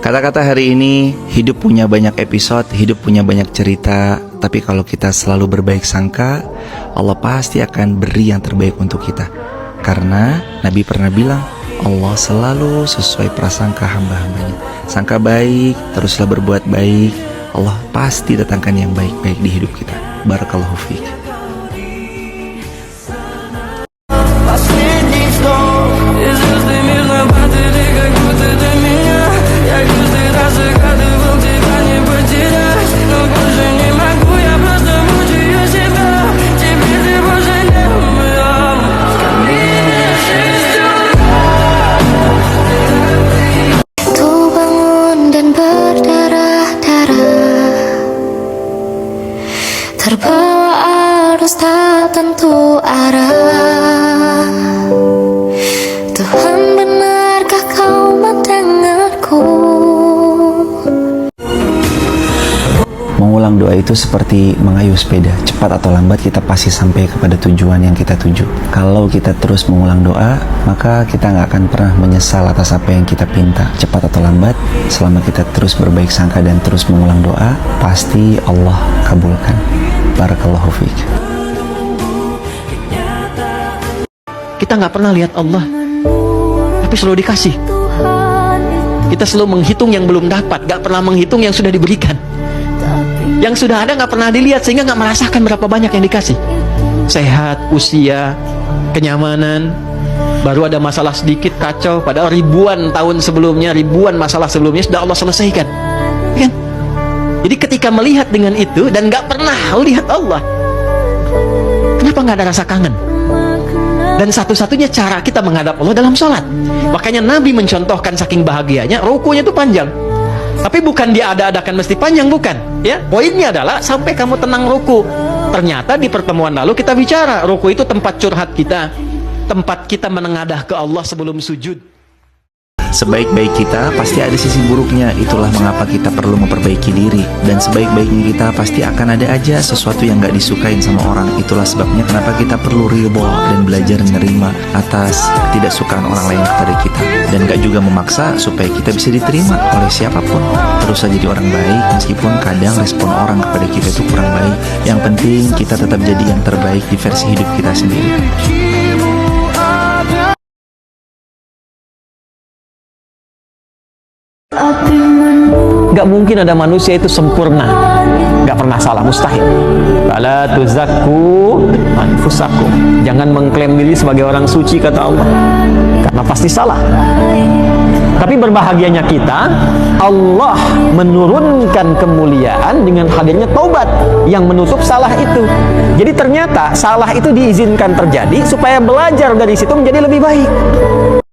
Kata-kata hari ini, hidup punya banyak episode, hidup punya banyak cerita. Tapi kalau kita selalu berbaik sangka, Allah pasti akan beri yang terbaik untuk kita. Karena Nabi pernah bilang, Allah selalu sesuai prasangka hamba-hambanya. Sangka baik, teruslah berbuat baik, Allah pasti datangkan yang baik-baik di hidup kita. Barakallahu fiik. Terbawa arus tak tentu arah. Tuhan, benarkah kau mendengarku? Mengulang doa itu seperti mengayuh sepeda. Cepat atau lambat kita pasti sampai kepada tujuan yang kita tuju. Kalau kita terus mengulang doa, maka kita nggak akan pernah menyesal atas apa yang kita pinta. Cepat atau lambat, selama kita terus berbaik sangka dan terus mengulang doa, pasti Allah kabulkan. Barakallahu fiik. Kita nggak pernah lihat Allah, tapi selalu dikasih. Kita selalu menghitung yang belum dapat, nggak pernah menghitung yang sudah diberikan. Yang sudah ada nggak pernah dilihat, sehingga nggak merasakan berapa banyak yang dikasih. Sehat, usia, kenyamanan. Baru ada masalah sedikit kacau, padahal ribuan tahun sebelumnya, ribuan masalah sebelumnya sudah Allah selesaikan, kan? Jadi ketika melihat dengan itu dan nggak pernah lihat Allah, kenapa nggak ada rasa kangen? Dan satu-satunya cara kita menghadap Allah dalam sholat. Makanya Nabi mencontohkan saking bahagianya, rukunya itu panjang. Tapi bukan dia ada-adakan mesti panjang, bukan. Ya, poinnya adalah sampai kamu tenang ruku. Ternyata di pertemuan lalu kita bicara, ruku itu tempat curhat kita, tempat kita menengadah ke Allah sebelum sujud. Sebaik-baik kita pasti ada sisi buruknya. Itulah mengapa kita perlu memperbaiki diri. Dan sebaik-baiknya kita pasti akan ada aja sesuatu yang gak disukain sama orang. Itulah sebabnya kenapa kita perlu ridho dan belajar menerima atas ketidaksukaan orang lain kepada kita. Dan gak juga memaksa supaya kita bisa diterima oleh siapapun. Terus saja jadi orang baik meskipun kadang respon orang kepada kita itu kurang baik. Yang penting kita tetap jadi yang terbaik di versi hidup kita sendiri. Gak mungkin ada manusia itu sempurna, gak pernah salah, mustahil. Fala tuzakku anfusakum. Jangan mengklaim diri sebagai orang suci, kata Allah, karena pasti salah. Tapi berbahagianya kita, Allah menurunkan kemuliaan dengan hadirnya taubat yang menutup salah itu. Jadi ternyata salah itu diizinkan terjadi supaya belajar dari situ menjadi lebih baik.